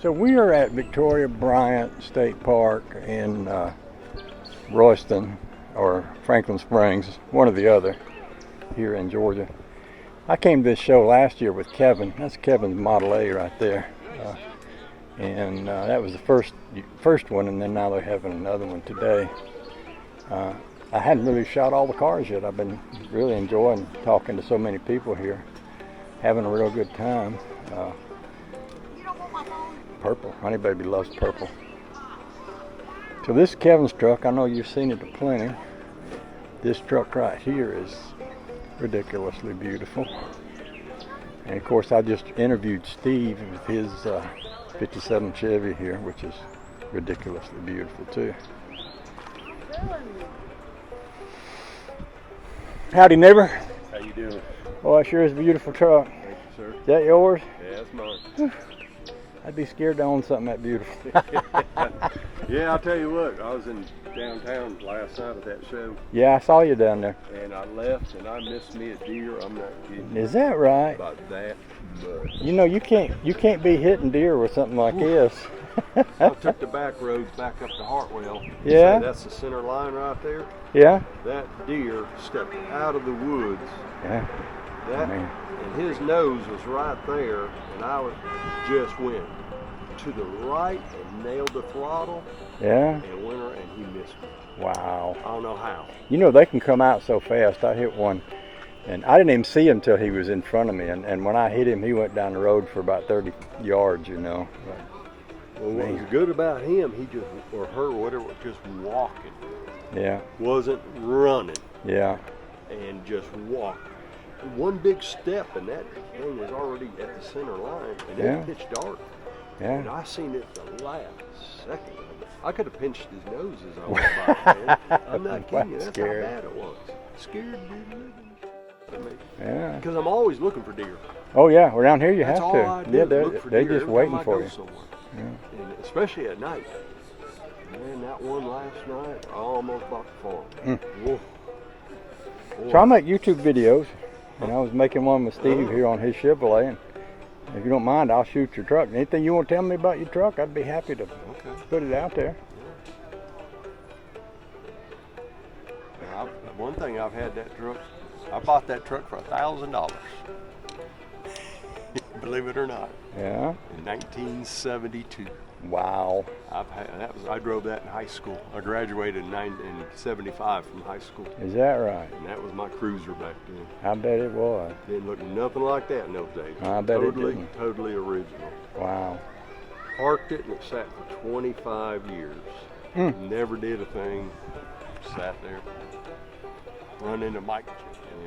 So we are at Victoria Bryant State Park in Royston or Franklin Springs, one or the other, here in Georgia. I came to this show last year with Kevin. That's Kevin's Model A right there. And that was the first one, and then now they're having another one today. I hadn't really shot all the cars yet. I've been really enjoying talking to so many people here, having a real good time. Purple, Honey Baby loves purple. So this is Kevin's truck. I know you've seen it plenty. This truck right here is ridiculously beautiful. And of course I just interviewed Steve with his 57 Chevy here, which is ridiculously beautiful too. Howdy, neighbor. How you doing? Oh, that sure is a beautiful truck. Thank you, sir. Is that yours? Yeah, it's mine. I'd be scared to own something that beautiful. Yeah, I'll tell you what, I was in downtown last night at that show. Yeah, I saw you down there. And I left and I missed me a deer. I'm not kidding. Is that right? About that much. You know, you can't be hitting deer with something like this. I took the back roads back up to Hartwell. Yeah? So that's the center line right there. Yeah? That deer stepped out of the woods. Yeah. And his nose was right there, and I just went to the right and nailed the throttle. Yeah? And went and he missed me. Wow. I don't know how. You know, they can come out so fast. I hit one, and I didn't even see him until he was in front of me. And when I hit him, he went down the road for about 30 yards, you know. Well, what was good about him, he just, or her, whatever, just walking. Yeah. Wasn't running. Yeah. And just walked. One big step, and that thing was already at the center line, and it was pitch dark. Yeah. And I seen it the last second. I could have pinched his nose as I went by, man. I'm not kidding you. That's scary. how bad it was. Scared me. Yeah. Because I'm always looking for deer. Oh yeah, around here you That's have all to. I do, Yeah, look for they're deer just every waiting time I for go you. somewhere. Yeah. And especially at night. Man, that one last night, I almost bought the farm. Whoa. So I make YouTube videos, and I was making one with Steve here on his Chevrolet. And if you don't mind, I'll shoot your truck. Anything you want to tell me about your truck, I'd be happy to put it out there. Now, one thing I've had that truck, I bought that truck for $1,000. Believe it or not. Yeah. In 1972. Wow. I drove that in high school. I graduated in 75 from high school. Is that right? And that was my cruiser back then. I bet it was. Didn't look nothing like that in those days. I bet it didn't. Totally original. Wow. Parked it and it sat for 25 years. Never did a thing. Sat there. Run into Mike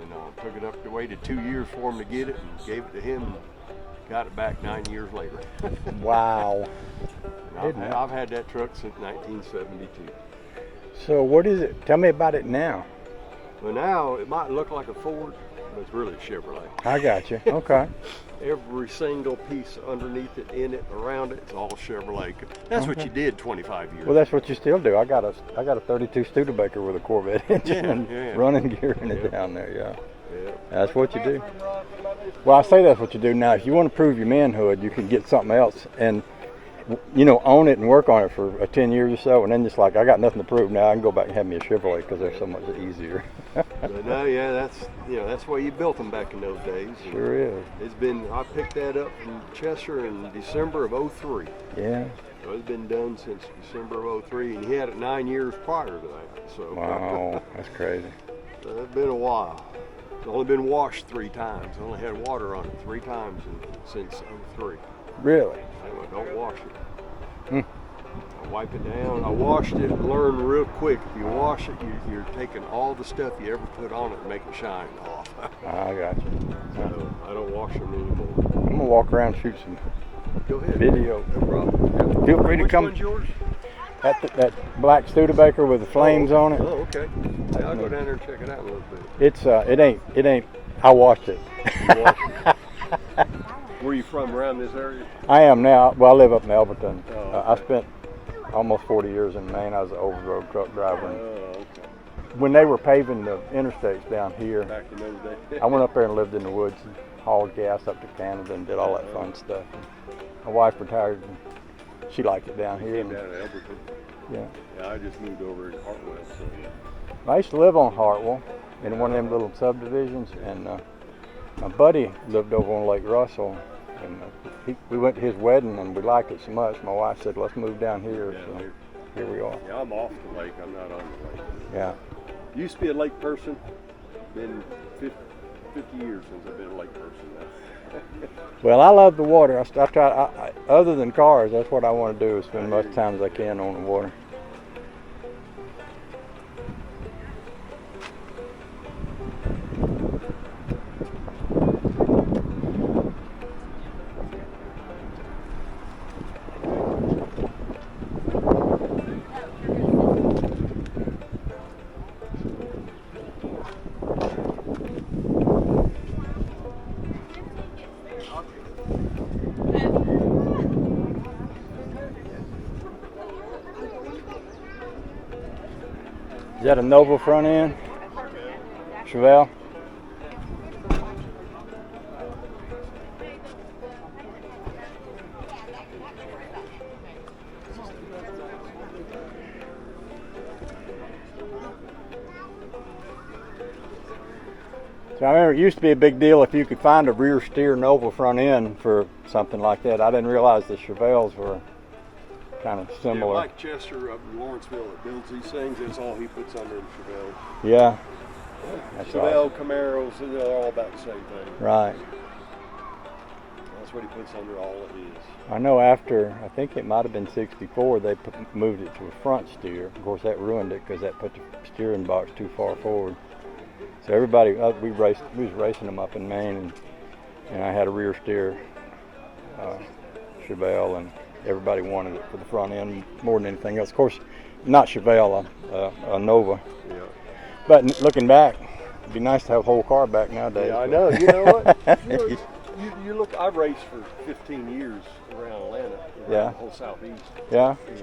and took it up. Waited 2 years for him to get it and gave it to him. And got it back 9 years later. Wow. I've had that truck since 1972. So what is it? Tell me about it now. Well, now it might look like a Ford, but it's really a Chevrolet. I got you. Okay. Every single piece underneath it, in it, around it, it's all Chevrolet. That's what you did 25 years Well, that's what you still do. I got a 32 Studebaker with a Corvette engine and running gear in it down there. Yeah. That's what you do. Well, I say that's what you do. Now, if you want to prove your manhood, you can get something else and, you know, own it and work on it for 10 years or so, and then just like, I got nothing to prove now, I can go back and have me a Chevrolet because they're so much easier. But no, yeah, that's the way you built them back in those days. Sure is. I picked that up from Chester in December of '03. Yeah. So it's been done since December of '03, and he had it 9 years prior to that. So. Wow, that's crazy. So it's been a while. It's only been washed 3 times. I only had water on it 3 times since '03. Really? Anyway, don't wash it. I wipe it down. I washed it and learned real quick. If you wash it, you're taking all the stuff you ever put on it and make it shine off. I got you. So I don't wash them anymore. I'm going to walk around and shoot some video. No problem. Feel free to come. Which one's yours? That black Studebaker with the flames on it. Oh, okay. Yeah, I'll go down there and check it out a little bit. It ain't. I washed it. You washed it. Where are you from, around this area? I am now. Well, I live up in Elberton. Okay. I spent almost 40 years in Maine. I was an over-the-road truck driver. Okay. When they were paving the interstates down here, Back in those days. I went up there and lived in the woods and hauled gas up to Canada and did all that fun stuff. My wife retired she liked it down here. Came down to Elberton. Yeah. Yeah, I just moved over to Hartwell. So yeah. I used to live on Hartwell in one of them little subdivisions, and my buddy lived over on Lake Russell, and we went to his wedding, and we liked it so much. My wife said, "Let's move down here." Yeah, So here we are. Yeah, I'm off the lake. I'm not on the lake. Yeah. Used to be a lake person. Been 50 years since I've been a lake person now. Well, I love the water. I try. Other than cars, that's what I want to do: is spend as much time as I can on the water. Is that a Nova front end? Chevelle? So I remember it used to be a big deal if you could find a rear steer Nova front end for something like that. I didn't realize the Chevelles were kind of similar. Yeah, Mike Chester up in Lawrenceville that builds these things, that's all he puts under the Chevelle. Yeah. That's Chevelle, awesome. Camaros, they're all about the same thing. Right. That's what he puts under all of his. I know after, I think it might have been 64, they moved it to a front steer. Of course, that ruined it because that put the steering box too far forward. So everybody, we was racing them up in Maine, and I had a rear steer Chevelle, and everybody wanted it for the front end more than anything else. Of course, not Chevelle, a Nova. Yeah. But looking back, it'd be nice to have a whole car back nowadays. Yeah, I know. You know what? You look, I've raced for 15 years around Atlanta, around Yeah. the whole southeast. Yeah. And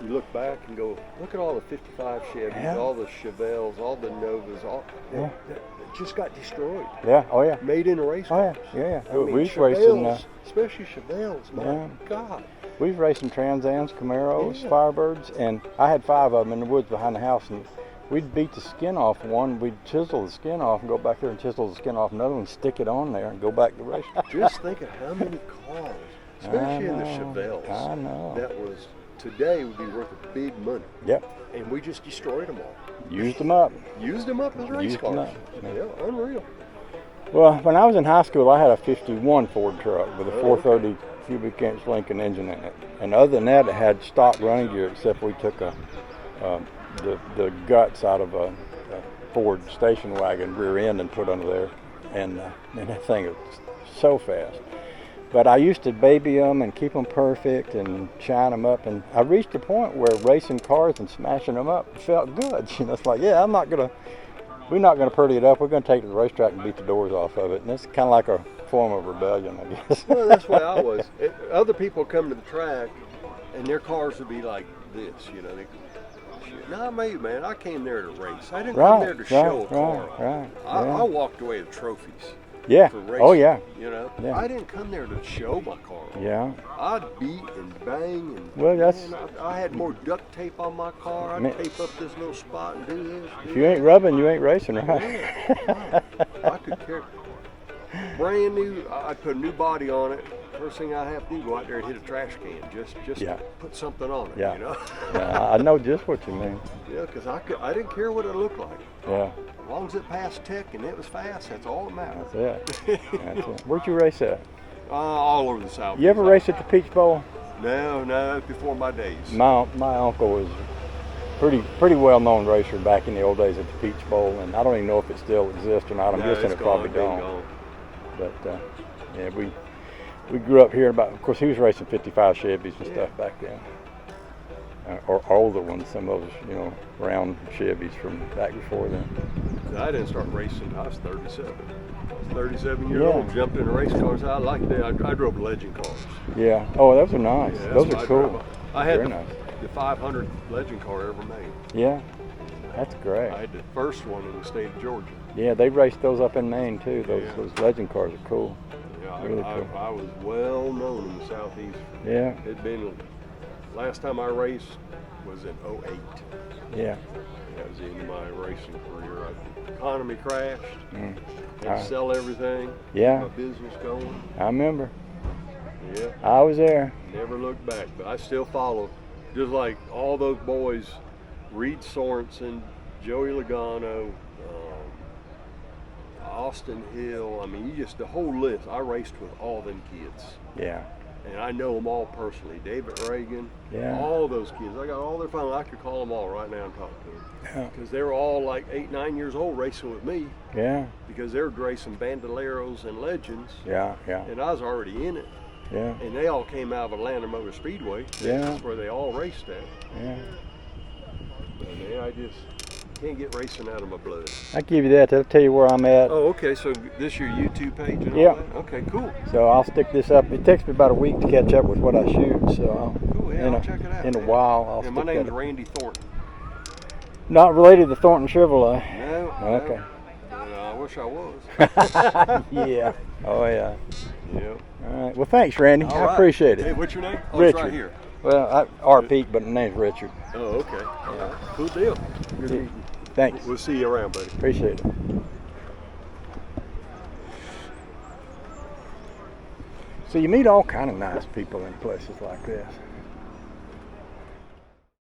you look back and go, look at all the 55 Chevys, Yeah. all the Chevelles, all the Novas, all Yeah. that just got destroyed. Yeah. Oh yeah. Made in a race Oh yeah. cars. Yeah. I mean, We was racing. Chevelles, especially Chevelles, my Yeah. God. We was racing Trans Ams, Camaros, Yeah. Firebirds, and I had 5 of them in the woods behind the house, and we'd beat the skin off one, we'd chisel the skin off and go back here and chisel the skin off another one, stick it on there and go back to racing. Just think of how many cars, especially in the I Chevelles, know. that was today would be worth a big money. Yep. And we just destroyed them all. Used them up. Used them up as race Used them cars. up, yeah. Yeah, unreal. Well, when I was in high school, I had a 51 Ford truck with a Oh, 430 cubic inch Lincoln engine in it. And other than that, it had stock running gear, except we took the guts out of a Ford station wagon rear end and put under there. And that thing was so fast. But I used to baby them and keep them perfect and shine them up. And I reached a point where racing cars and smashing them up felt good. You know, it's like, yeah, we're not gonna pretty it up. We're gonna take it to the racetrack and beat the doors off of it. And it's kind of like a form of rebellion, I guess. Well, that's why I was. Other people come to the track, and their cars would be like this, you know. Not me, man. I came there to race. I didn't come there to show a car. Right. I walked away with trophies. Yeah. For racing, Oh yeah. You know, Yeah. I didn't come there to show my car. Yeah. I'd beat and bang and Well, that's- man, I had more duct tape on my car. I'd Man. tape up this little spot and do this. If you ain't rubbing, you ain't racing, right? Yeah. I could care. Brand new. I put a new body on it. First thing I have to do, go out there and hit a trash can. Just Yeah. put something on it. Yeah. You know. Yeah, I know just what you mean. Yeah, because I didn't care what it looked like. Yeah. As long as it passed tech and it was fast, that's all that mattered. That's it. That's it. Where'd you race at? All over the South. You ever race at the Peach Bowl? No, that's before my days. My uncle was pretty well known racer back in the old days at the Peach Bowl, and I don't even know if it still exists or not. I'm No, guessing it's it probably gone, been don't. gone. But yeah, we grew up here about. Of course, he was racing 55 Chevys and stuff back then, or older ones. Some of us, round Chevys from back before then. I didn't start racing until I was 37. I was 37 years Yeah. old, jumped in race cars. I liked that. I drove legend cars. Yeah. Oh, those are nice. Yeah, those that's are what cool. drove. I had Very the, nice. the 500 legend car ever made. Yeah. That's great. I had the first one in the state of Georgia. Yeah, they raced those up in Maine too. Yeah. Those legend cars are cool. Yeah, Really cool. I was well known in the Southeast. Yeah. It'd been, last time I raced was in '08. Yeah. That was the end of my racing career. Economy crashed. Had to sell everything. Yeah. My business going. I remember. Yeah. I was there. Never looked back, but I still follow. Just like all those boys, Reed Sorensen, Joey Logano, Austin Hill. I mean, you just, the whole list. I raced with all them kids. Yeah. And I know them all personally. David Reagan, Yeah. all those kids. I got all their phone. I could call them all right now and talk to them. Yeah. Because they were all like 8, 9 years old racing with me. Yeah. Because they were racing Bandoleros and Legends. Yeah. Yeah. And I was already in it. Yeah. And they all came out of Atlanta Motor Speedway. Yeah. That's where they all raced at. Yeah. But yeah, I just can't get racing out of my blood. I give you that. That'll tell you where I'm at. Oh, okay. So this your YouTube page and all Yeah. that? Okay, cool. So I'll stick this up. It takes me about a week to catch up with what I shoot. So Cool. Yeah, I'll check it out. in a man. while, I'll And my stick name's that up. Randy Thornton. Not related to Thornton Chevrolet. No. Okay. No, I wish I was. Yeah. Oh yeah. Yeah. All right. Well, thanks, Randy. All I right. appreciate Hey, it. what's your name? Oh, it's right Richard. here. Well, R. Pete, but the name's Richard. Oh, okay. All right. Cool deal. Good meeting you. Thanks. We'll see you around, buddy. Appreciate it. So you meet all kind of nice people in places like this.